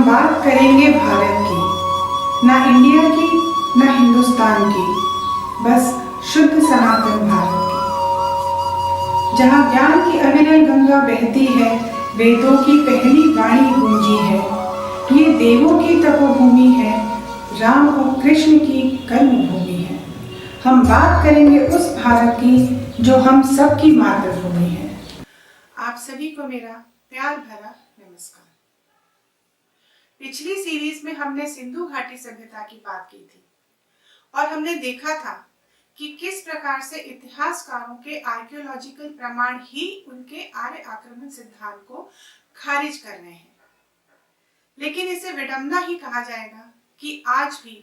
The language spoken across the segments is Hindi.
हम बात करेंगे भारत की, ना इंडिया की ना हिंदुस्तान की, बस शुद्ध सनातन भारत की, जहाँ ज्ञान की अविरल गंगा बहती है, वेदों की पहली वाणी गूंजी है। ये देवों की तपोभूमि है, राम और कृष्ण की कर्मभूमि है। हम बात करेंगे उस भारत की जो हम सबकी मातृभूमि है। आप सभी को मेरा प्यार भरा नमस्कार। पिछली सीरीज में हमने सिंधु घाटी सभ्यता की बात की थी और हमने देखा था कि किस प्रकार से इतिहासकारों के आर्कियोलॉजिकल प्रमाण ही उनके आर्य आक्रमण सिद्धांत को खारिज कर रहे हैं। लेकिन इसे विडंबना ही कहा जाएगा कि आज भी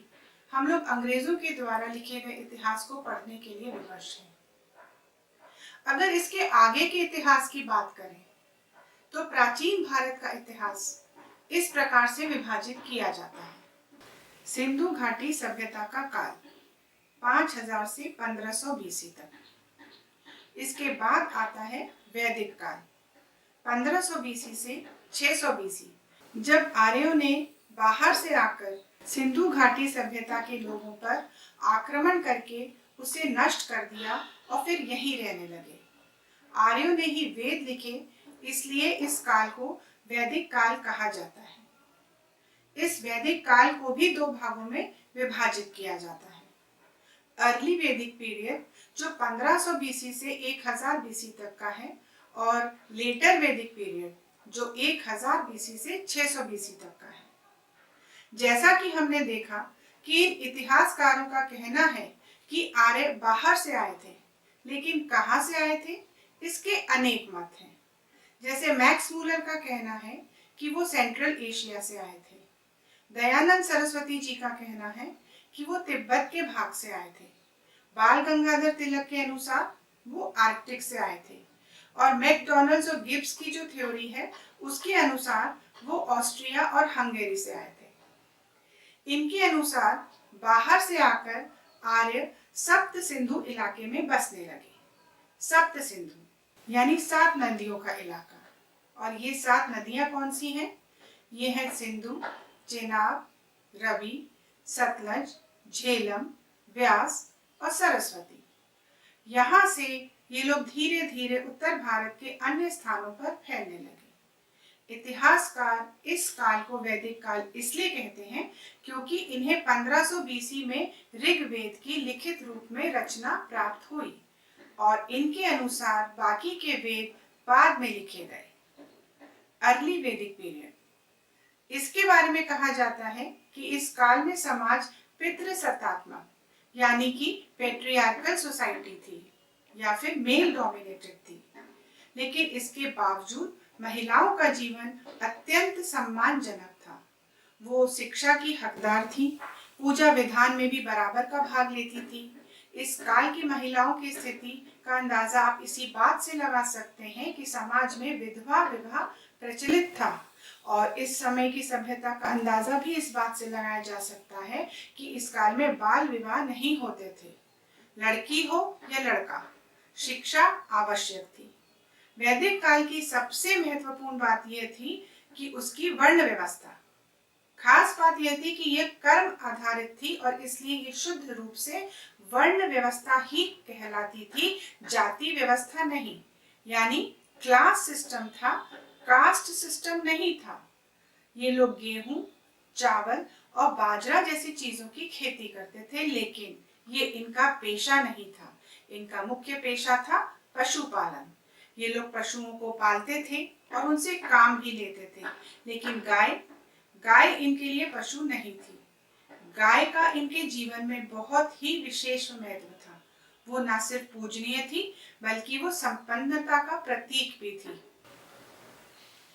हम लोग अंग्रेजों के द्वारा लिखे गए इतिहास को पढ़ने के लिए विवश हैं। अगर इसके आगे के इतिहास की बात करें तो प्राचीन भारत का इतिहास इस प्रकार से विभाजित किया जाता है। सिंधु घाटी सभ्यता का काल 5000 से 1500 बीसी तक। इसके बाद आता है वैदिक काल 1500 बीसी से 600 बीसी, जब आर्यों ने बाहर से आकर सिंधु घाटी सभ्यता के लोगों पर आक्रमण करके उसे नष्ट कर दिया और फिर यहीं रहने लगे। आर्यों ने ही वेद लिखे, इसलिए इस काल को वैदिक काल कहा जाता है। इस वैदिक काल को भी दो भागों में विभाजित किया जाता है। अर्ली वैदिक पीरियड जो 1500 बीसी से 1000 बीसी तक का है, और लेटर वैदिक पीरियड जो 1000 बीसी से 600 बीसी तक का है। जैसा कि हमने देखा कि इन इतिहासकारों का कहना है कि आर्य बाहर से आए थे, लेकिन कहां से आए थे इसके अनेक मत हैं। जैसे मैक्स मूलर का कहना है कि वो सेंट्रल एशिया से आए थे। दयानंद सरस्वती जी का कहना है कि वो तिब्बत के भाग से आए थे। बाल गंगाधर तिलक के अनुसार वो आर्कटिक से आए थे, और मैकडॉनल्ड्स और गिब्स की जो थ्योरी है उसके अनुसार वो ऑस्ट्रिया और हंगेरी से आए थे। इनके अनुसार बाहर से आकर आर्य सप्त सिंधु इलाके में बसने लगे। सप्त सिंधु यानी 7 नदियों का इलाका। और ये 7 नदियां कौन सी हैं? ये हैं सिंधु, चेनाब, रवि, सतलज, झेलम, व्यास और सरस्वती। यहाँ से ये लोग धीरे धीरे उत्तर भारत के अन्य स्थानों पर फैलने लगे। इतिहासकार इस काल को वैदिक काल इसलिए कहते हैं क्योंकि इन्हें 1500 बीसी में ऋग्वेद की लिखित रूप में रचना प्राप्त हुई, और इनके अनुसार बाकी के वेद बाद में लिखे गए। अर्ली वैदिक पीरियड, इसके बारे में कहा जाता है कि इस काल में समाज पितृसत्तात्मक यानी कि पेट्रियार्कल सोसाइटी थी या फिर मेल डोमिनेटेड थी, लेकिन इसके बावजूद महिलाओं का जीवन अत्यंत सम्मानजनक था। वो शिक्षा की हकदार थी, पूजा विधान में भी बराबर का भाग लेती थी। इस काल की महिलाओं की स्थिति का अंदाजा आप इसी बात से लगा सकते हैं कि समाज में विधवा विवाह प्रचलित था, और इस समय की सभ्यता का अंदाजा भी इस बात से लगाया जा सकता है कि इस काल में बाल विवाह नहीं होते थे। लड़की हो या लड़का, शिक्षा आवश्यक थी। वैदिक काल की सबसे महत्वपूर्ण बात यह थी कि उसकी वर्ण व्यवस्था। खास बात यह थी कि यह कर्म आधारित थी, और इसलिए ये शुद्ध रूप से वर्ण व्यवस्था ही कहलाती थी, जाति व्यवस्था नहीं। यानी क्लास सिस्टम था, कास्ट सिस्टम नहीं था। ये लोग गेहूं, चावल और बाजरा जैसी चीजों की खेती करते थे, लेकिन ये इनका पेशा नहीं था। इनका मुख्य पेशा था पशुपालन। ये लोग पशुओं को पालते थे और उनसे काम भी लेते थे, लेकिन गाय इनके लिए पशु नहीं थी। गाय का इनके जीवन में बहुत ही विशेष महत्व था। वो न सिर्फ पूजनीय थी, बल्कि वो संपन्नता का प्रतीक भी थी।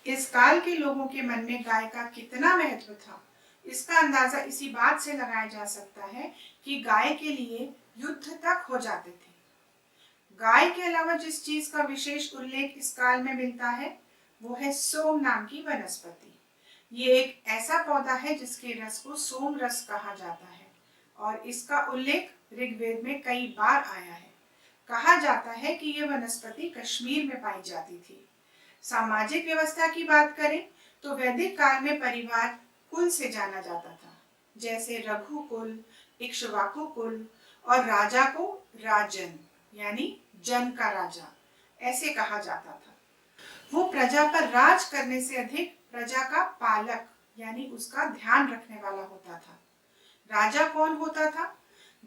इस काल के लोगों के मन में गाय का कितना महत्व था, इसका अंदाजा इसी बात से लगाया जा सकता है कि गाय के लिए युद्ध तक हो जाते थे। गाय के अलावा जिस चीज का विशेष उल्लेख इस काल में मिलता है वो है सोम नाम की वनस्पति। ये एक ऐसा पौधा है जिसके रस को सोम रस कहा जाता है, और इसका उल्लेख ऋग्वेद में कई बार आया है। कहा जाता है कि यह वनस्पति कश्मीर में पाई जाती थी। सामाजिक व्यवस्था की बात करें तो वैदिक काल में परिवार कुल से जाना जाता था, जैसे रघुकुल, इक्ष्वाकु कुल, और राजा को राजन यानी जन का राजा ऐसे कहा जाता था। वो प्रजा पर राज करने से अधिक प्रजा का पालक यानी उसका ध्यान रखने वाला होता था। राजा कौन होता था?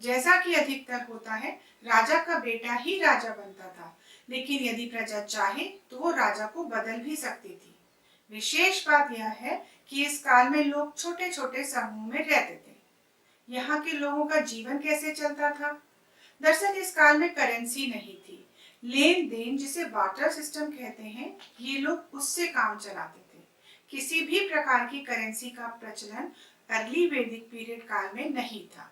जैसा कि अधिकतर होता है, राजा का बेटा ही राजा बनता था, लेकिन यदि प्रजा चाहे तो वो राजा को बदल भी सकती थी। विशेष बात यह है कि इस काल में लोग छोटे छोटे समूह में रहते थे। यहाँ के लोगों का जीवन कैसे चलता था? दरअसल इस काल में करेंसी नहीं थी। लेन देन, जिसे बार्टर सिस्टम कहते हैं, ये लोग उससे काम चलाते थे। किसी भी प्रकार की करेंसी का प्रचलन अर्ली वैदिक पीरियड काल में नहीं था।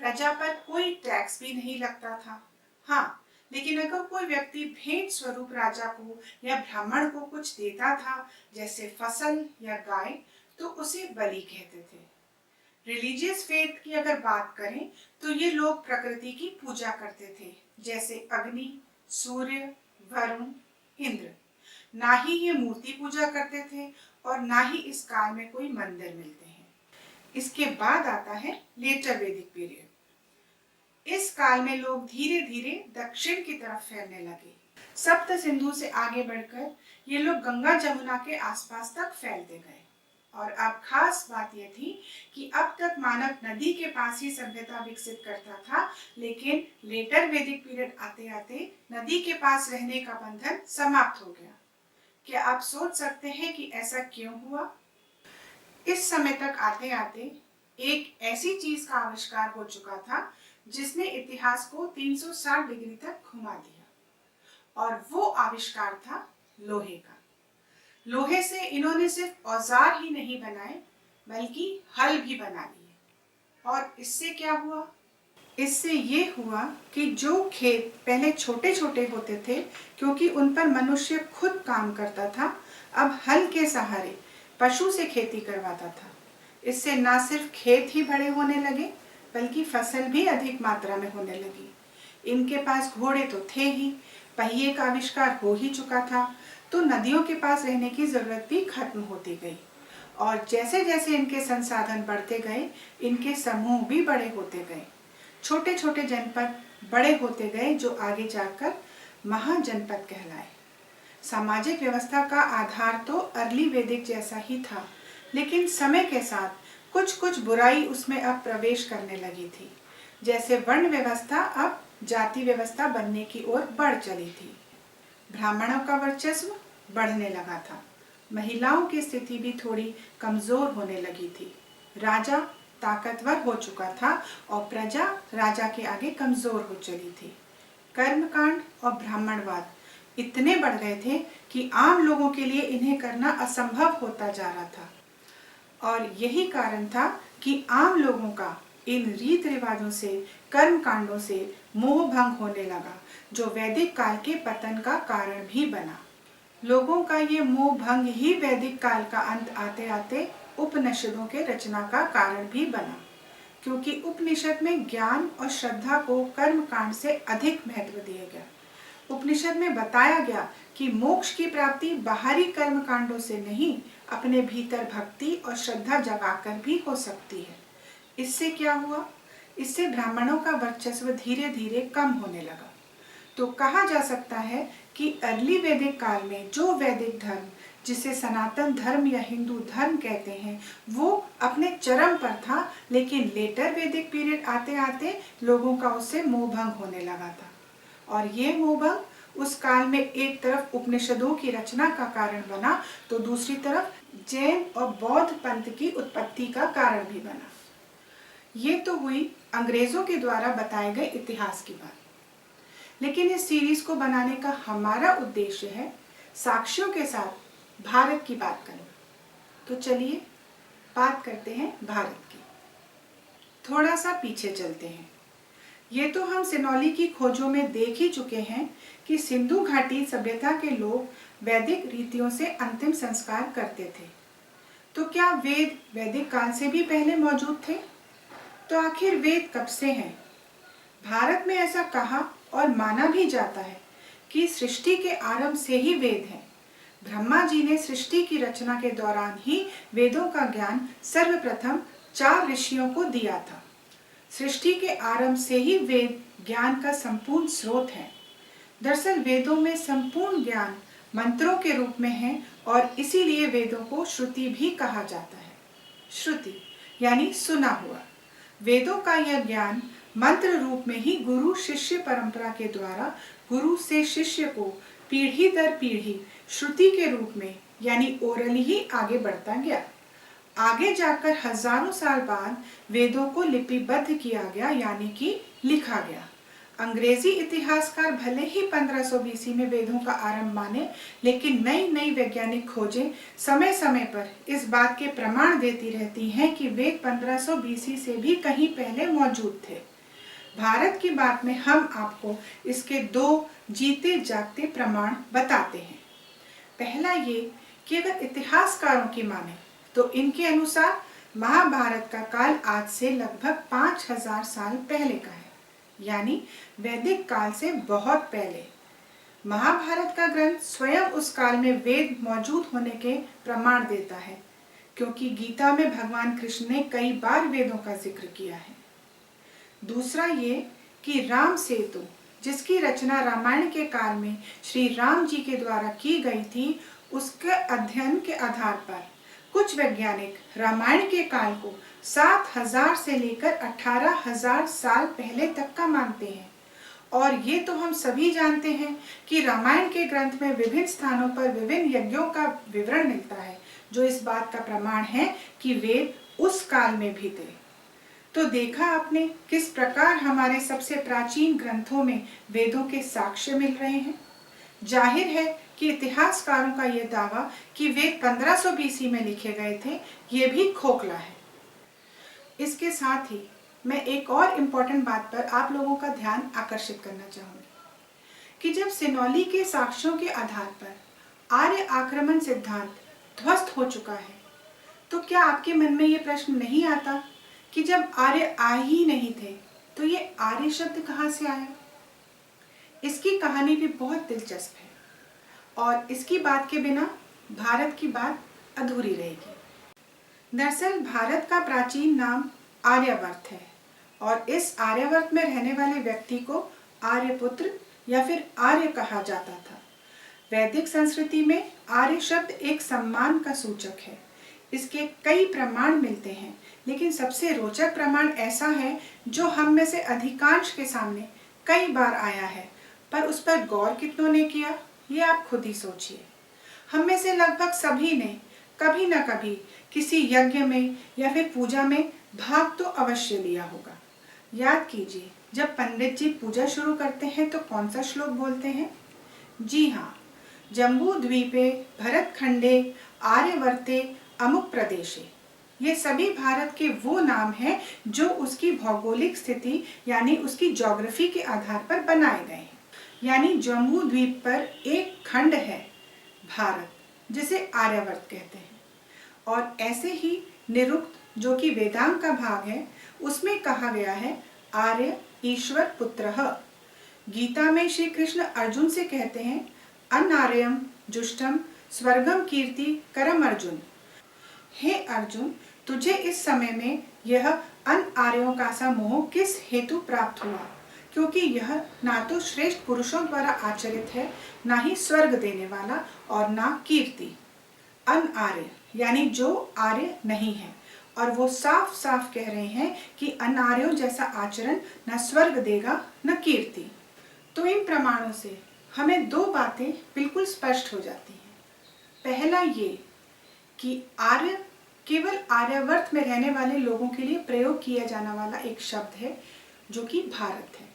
प्रजा पर कोई टैक्स भी नहीं लगता था। हाँ, लेकिन अगर कोई व्यक्ति भेंट स्वरूप राजा को या ब्राह्मण को कुछ देता था, जैसे फसल या गाय, तो उसे बलि कहते थे। रिलीजियस फेथ की अगर बात करें तो ये लोग प्रकृति की पूजा करते थे, जैसे अग्नि, सूर्य, वरुण, इंद्र। ना ही ये मूर्ति पूजा करते थे और ना ही इस काल में कोई मंदिर मिलते हैं। इसके बाद आता है लेटर वैदिक पीरियड। इस काल में लोग धीरे धीरे दक्षिण की तरफ फैलने लगे। सप्त सिंधु से आगे बढ़कर ये लोग गंगा जमुना के आसपास तक फैलते गए। और अब खास बात यह थी कि अब तक मानव नदी के पास ही सभ्यता विकसित करता था, लेकिन लेटर वैदिक पीरियड आते आते नदी के पास रहने का बंधन समाप्त हो गया। क्या आप सोच सकते हैं कि ऐसा क्यों हुआ? इस समय तक आते आते एक ऐसी चीज का आविष्कार हो चुका था जिसने इतिहास को 360 डिग्री तक घुमा दिया, और वो आविष्कार था लोहे का। लोहे से इन्होंने सिर्फ औजार ही नहीं बनाए, बल्कि हल भी बना लिए। और इससे क्या हुआ? इससे ये हुआ कि जो खेत पहले छोटे छोटे होते थे, क्योंकि उन पर मनुष्य खुद काम करता था, अब हल के सहारे पशु से खेती करवाता था। इससे न सिर्फ खेत ही बड़े होने लगे, बल्कि फसल भी अधिक मात्रा में होने लगी। इनके पास घोड़े तो थे ही, पहिए का आविष्कार हो ही चुका था, तो नदियों के पास रहने की जरूरत भी खत्म होती गई। और जैसे जैसे इनके संसाधन बढ़ते गए, इनके समूह भी बड़े होते गए। छोटे छोटे जनपद बड़े होते गए, जो आगे जाकर महाजनपद कहलाए। सामाजिक व्यवस्था का आधार तो अर्ली वैदिक जैसा ही था, लेकिन समय के साथ कुछ कुछ बुराई उसमें अब प्रवेश करने लगी थी। जैसे वर्ण व्यवस्था अब जाति व्यवस्था बनने की ओर बढ़ चली थी। ब्राह्मणों का वर्चस्व बढ़ने लगा था। महिलाओं की स्थिति भी थोड़ी कमजोर होने लगी थी। राजा ताकतवर हो चुका था और प्रजा राजा के आगे कमजोर हो चली थी। कर्मकांड और ब्राह्मणवाद इतने बढ़ गए थे कि आम लोगों के लिए इन्हें करना असंभव होता जा रहा था। और यही कारण था कि आम लोगों का इन रीत रिवाजों से, कर्म कांडों से मोह भंग होने लगा, जो वैदिक काल के पतन का कारण भी बना। लोगों का ये मोह भंग ही वैदिक काल का अंत आते आते उपनिषदों के रचना का कारण भी बना, क्योंकि उपनिषद में ज्ञान और श्रद्धा को कर्म कांड से अधिक महत्व दिया गया। उपनिषद में बताया गया कि मोक्ष की प्राप्ति बाहरी कर्म कांडों से नहीं, अपने भीतर भक्ति और श्रद्धा जगाकर भी हो सकती है। इससे क्या हुआ? इससे ब्राह्मणों का वर्चस्व धीरे धीरे कम होने लगा। तो कहा जा सकता है कि अर्ली वैदिक काल में जो वैदिक धर्म, जिसे सनातन धर्म या हिंदू धर्म कहते हैं, वो अपने चरम पर था, लेकिन लेटर वैदिक पीरियड आते आते लोगों का उससे मोह भंग होने लगा था। और ये मोह भंग उस काल में एक तरफ उपनिषदों की रचना का कारण बना, तो दूसरी तरफ जैन और बौद्ध पंथ की उत्पत्ति का कारण भी बना। ये तो हुई अंग्रेजों के द्वारा बताए गए इतिहास की बात, लेकिन इस सीरीज को बनाने का हमारा उद्देश्य है साक्ष्यों के साथ भारत की बात करना। तो चलिए बात करते हैं भारत की। थोड़ा सा पीछे चलते हैं। ये तो हम सिनौली की खोजों में देख ही चुके हैं कि सिंधु घाटी सभ्यता के लोग वैदिक रीतियों से अंतिम संस्कार करते थे। तो क्या वेद वैदिक काल से भी पहले मौजूद थे? तो आखिर वेद कब से हैं? भारत में ऐसा कहा और माना भी जाता है कि सृष्टि के आरंभ से ही वेद हैं। ब्रह्मा जी ने सृष्टि की रचना के दौरान ही वेदों का ज्ञान सर्वप्रथम 4 ऋषियों को दिया था। सृष्टि के आरंभ से ही वेद ज्ञान का संपूर्ण स्रोत है। दरअसल वेदों में संपूर्ण ज्ञान मंत्रों के रूप में है और इसीलिए वेदों को श्रुति भी कहा जाता है। श्रुति यानी सुना हुआ। वेदों का यह ज्ञान मंत्र रूप में ही गुरु शिष्य परंपरा के द्वारा गुरु से शिष्य को पीढ़ी दर पीढ़ी श्रुति के रूप में यानी ओरली ही आगे बढ़ता गया। आगे जाकर हजारों साल बाद वेदों को लिपिबद्ध किया गया यानी कि लिखा गया। अंग्रेजी इतिहासकार भले ही 1500 बीसी में वेदों का आरंभ माने, लेकिन नई नई वैज्ञानिक खोजें समय समय पर इस बात के प्रमाण देती रहती हैं कि वेद 1500 बीसी से भी कहीं पहले मौजूद थे। भारत की बात में हम आपको इसके 2 जीते जागते प्रमाण बताते हैं। पहला ये कि अगर इतिहासकारों की माने तो इनके अनुसार महाभारत का काल आज से लगभग 5000 साल पहले का है, यानी वैदिक काल से बहुत पहले। महाभारत का ग्रंथ स्वयं उस काल में वेद मौजूद होने के प्रमाण देता है, क्योंकि गीता में भगवान कृष्ण ने कई बार वेदों का जिक्र किया है। दूसरा ये कि राम सेतु जिसकी रचना रामायण के काल में श्री राम जी के द्वारा की गई थी, उसके अध्ययन के आधार पर कुछ वैज्ञानिक रामायण के काल को 7000 से लेकर 18000 साल पहले तक का मानते हैं। और ये तो हम सभी जानते हैं कि रामायण के ग्रंथ में विभिन्न स्थानों पर विभिन्न यज्ञों का विवरण मिलता है, जो इस बात का प्रमाण है कि वेद उस काल में भी थे। तो देखा आपने किस प्रकार हमारे सबसे प्राचीन ग्रंथों में वेदों के साक्ष्य मिल रहे हैं। जाहिर है कि इतिहासकारों का यह दावा कि वेद 1500 बीसी में लिखे गए थे, ये भी खोखला है। इसके साथ ही मैं एक और इम्पोर्टेंट बात पर आप लोगों का ध्यान आकर्षित करना चाहूंगी कि जब सिनौली के साक्ष्यों के आधार पर आर्य आक्रमण सिद्धांत ध्वस्त हो चुका है, तो क्या आपके मन में ये प्रश्न नहीं आता कि जब आर्य आए ही नहीं थे तो ये आर्य शब्द कहाँ से आया? इसकी कहानी भी बहुत दिलचस्प है और इसकी बात के बिना भारत की बात अधूरी रहेगी। दरअसल भारत का प्राचीन नाम आर्यावर्त है और इस आर्यावर्त में रहने वाले व्यक्ति को आर्यपुत्र या फिर आर्य कहा जाता था। वैदिक संस्कृति में आर्य शब्द एक सम्मान का सूचक है। इसके कई प्रमाण मिलते हैं, लेकिन सबसे रोचक प्रमाण ऐसा है जो हम में से अधिकांश के सामने कई बार आया है, पर उस पर गौर कितनों ने किया ये आप खुद ही सोचिए। हम में से लगभग सभी ने कभी न कभी किसी यज्ञ में या फिर पूजा में भाग तो अवश्य लिया होगा। याद कीजिए, जब पंडित जी पूजा शुरू करते हैं तो कौन सा श्लोक बोलते हैं? जी हाँ, जम्बू द्वीपे भरतखंडे आर्यवर्ते अमुक प्रदेशे। ये सभी भारत के वो नाम हैं जो उसकी भौगोलिक स्थिति यानी उसकी ज्योग्राफी के आधार पर बनाए गए हैं। यानी जम्बू द्वीप पर एक खंड है भारत, जिसे आर्यावर्त कहते हैं। और ऐसे ही निरुक्त जो कि वेदांग का भाग है, उसमें कहा गया है आर्य ईश्वर पुत्रः। गीता में श्री कृष्ण अर्जुन से कहते हैं अनार्यम जुष्टम स्वर्गम कीर्ति करम अर्जुन। हे अर्जुन, तुझे इस समय में यह अन आर्यों का सा मोह किस हेतु प्राप्त हुआ? क्योंकि यह ना तो श्रेष्ठ पुरुषों द्वारा आचरित है, ना ही स्वर्ग देने वाला और ना कीर्ति। अन आर्य यानी जो आर्य नहीं है, और वो साफ साफ कह रहे हैं कि अनार्यों जैसा आचरण न स्वर्ग देगा न कीर्ति। तो इन प्रमाणों से हमें 2 बातें बिल्कुल स्पष्ट हो जाती हैं। पहला ये कि आर्य केवल आर्यावर्त में रहने वाले लोगों के लिए प्रयोग किया जाने वाला एक शब्द है जो कि भारत है,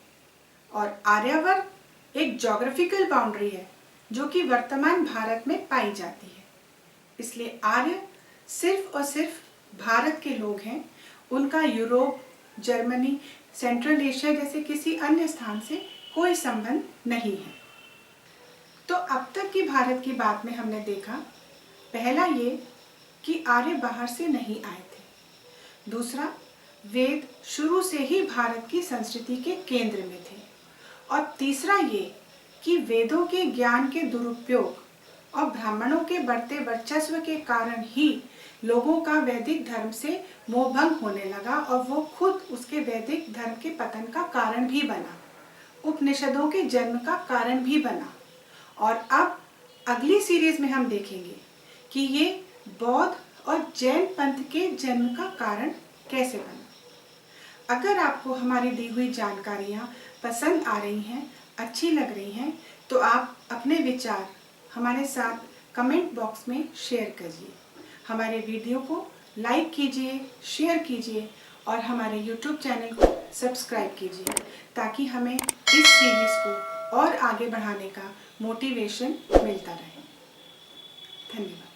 और आर्यावर्त एक ज्योग्राफिकल बाउंड्री है जो कि वर्तमान भारत में पाई जाती है। इसलिए आर्य सिर्फ और सिर्फ भारत के लोग हैं। उनका यूरोप, जर्मनी, सेंट्रल एशिया जैसे किसी अन्य स्थान से कोई संबंध नहीं है। तो अब तक की भारत की बात में हमने देखा, पहला ये कि आर्य बाहर से नहीं आए थे। दूसरा, वेद शुरू से ही भारत की संस्कृति के केंद्र में थे। और तीसरा ये कि वेदों के ज्ञान के दुरुपयोग और ब्राह्मणों के बढ़ते वर्चस्व के कारण ही लोगों का वैदिक धर्म से मोहभंग होने लगा और वो खुद उसके वैदिक धर्म के पतन का कारण भी बना, उपनिषदों के जन्म का कारण भी बना। और अब अगली सीरीज में हम देखेंगे कि ये बौद्ध और जैन पंथ के जन्म का कारण कैसे बना। अगर आपको हमारी दी हुई जानकारियाँ पसंद आ रही हैं, अच्छी लग रही हैं, तो आप अपने विचार हमारे साथ कमेंट बॉक्स में शेयर करिए। हमारे वीडियो को लाइक कीजिए, शेयर कीजिए और हमारे YouTube चैनल को सब्सक्राइब कीजिए ताकि हमें इस सीरीज़ को और आगे बढ़ाने का मोटिवेशन मिलता रहे। धन्यवाद।